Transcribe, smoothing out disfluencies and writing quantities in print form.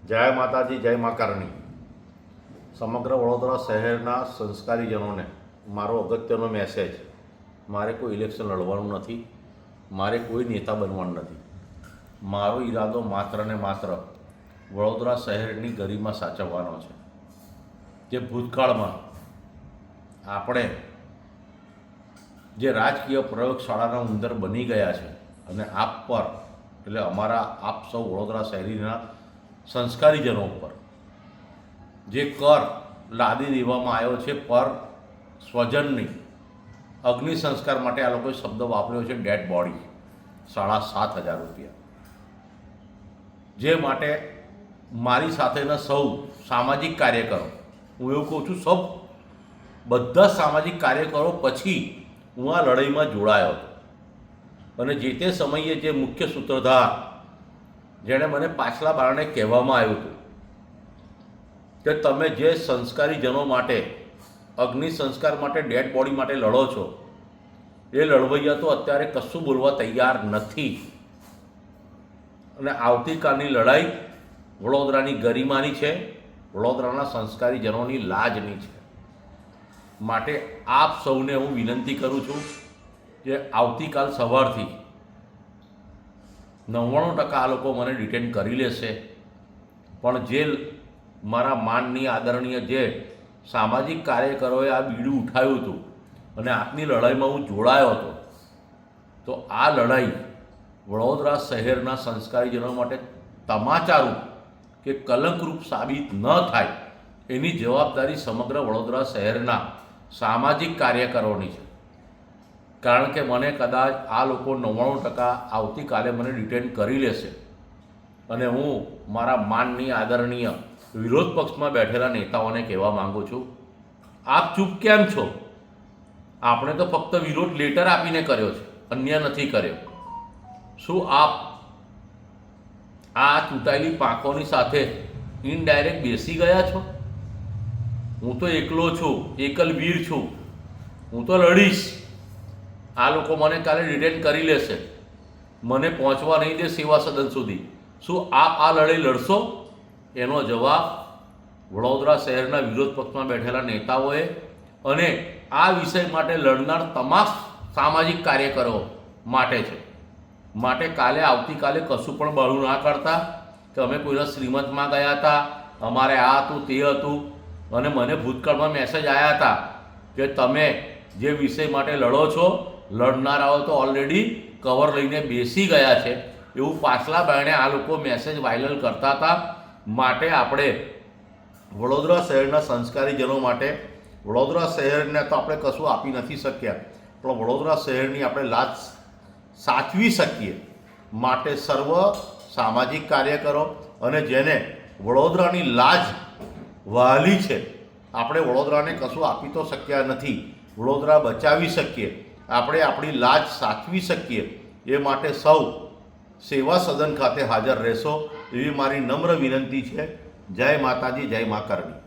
જય માતાજી, જય મા કરણી. સમગ્ર વડોદરા શહેરના સંસ્કારીજનોને મારો અગત્યનો મેસેજ. મારે કોઈ ઇલેક્શન લડવાનું નથી, મારે કોઈ નેતા બનવાનું નથી. મારો ઈરાદો માત્ર ને માત્ર વડોદરા શહેરની ગરિમા સાચવવાનો છે. જે ભૂતકાળમાં આપણે જે રાજકીય પ્રયોગશાળાના ઉંદર બની ગયા છે અને આપ પર એટલે અમારા આપ સૌ વડોદરા શહેરીના સંસ્કારીજનો ઉપર જે કર લાદી દેવામાં આવ્યો છે પર સ્વજનની અગ્નિ સંસ્કાર માટે આ લોકોએ શબ્દ વાપર્યો છે ડેડ બોડી, 7,500 રૂપિયા. જે માટે મારી સાથેના સૌ સામાજિક કાર્યકરો, હું એવું કહું છું સૌ બધા સામાજિક કાર્યકરો પછી હું આ લડાઈમાં જોડાયો હતો. અને જે તે સમયે જે મુખ્ય સૂત્રધાર જેણે મને પાછલા બારણે કહેવામાં આવ્યું હતું કે તમે જે સંસ્કારીજનો માટે અગ્નિ સંસ્કાર માટે ડેડ બોડી માટે લડો છો એ લડવૈયા તો અત્યારે કશું બોલવા તૈયાર નથી. અને આવતીકાલની લડાઈ વડોદરાની ગરિમાની છે, વડોદરાના સંસ્કારીજનોની લાજની છે. માટે આપ સૌને હું વિનંતી કરું છું કે આવતીકાલ સવારથી 99% આ લોકો મને ડિટેન કરી લેશે, પણ જે મારા માનની આદરણીય જે સામાજિક કાર્યકરોએ આ બીડું ઉઠાવ્યું હતું અને આપની લડાઈમાં હું જોડાયો હતો, તો આ લડાઈ વડોદરા શહેરના સંસ્કારીજનો માટે તમાચારૂપ કે કલંકરૂપ સાબિત ન થાય એની જવાબદારી સમગ્ર વડોદરા શહેરના સામાજિક કાર્યકરોની છે. કારણ કે મને કદાચ આ લોકો 99% આવતીકાલે મને ડિટેન કરી લેશે અને હું મારા માનની આદરણીય વિરોધ પક્ષમાં બેઠેલા નેતાઓને કહેવા માગું છું, આપ ચૂપ કેમ છો? આપણે તો ફક્ત વિરોધ લેટર આપીને કર્યો છે, અન્ય નથી કર્યો. શું આપ આ ચૂંટાયેલી પાંખોની સાથે ઇનડાયરેક્ટ બેસી ગયા છો? હું તો એકલો છું, એકલવીર છું, હું તો લડીશ. આ લોકો મને કાલે ડિટેન કરી લેશે, મને પહોંચવા નહીં દે સેવા સદન સુધી. શું આપ આ લડાઈ લડશો? એનો જવાબ વડોદરા શહેરના વિરોધ પક્ષમાં બેઠેલા નેતાઓએ અને આ વિષય માટે લડનાર તમામ સામાજિક કાર્યકરો માટે છે. માટે આવતીકાલે કશું પણ બળું ના કરતા કે અમે કોઈના શ્રીમંતમાં ગયા હતા, અમારે આ હતું તે હતું. અને મને ભૂતકાળમાં મેસેજ આવ્યા હતા કે તમે જે વિષય માટે લડો છો લડનારાઓ તો ઓલરેડી કવર લઈને બેસી ગયા છે, એવું પાછલા બારણે આ લોકો મેસેજ વાયરલ કરતા હતા. માટે આપણે વડોદરા શહેરના સંસ્કારીજનો માટે, વડોદરા શહેરને તો આપણે કશું આપી નથી શક્યા, પણ વડોદરા શહેરની આપણે લાજ સાચવી શકીએ માટે સર્વ સામાજિક કાર્યકરો અને જેને વડોદરાની લાજ વહાલી છે, આપણે વડોદરાને કશું આપી તો શક્યા નથી, વડોદરા બચાવી શકીએ, આપણે આપણી લાજ સાચવી શકીએ, એ માટે સૌ સેવા સદન ખાતે હાજર રહેશો એવી મારી નમ્ર વિનંતી છે. જય માતાજી, જય મા કરણી.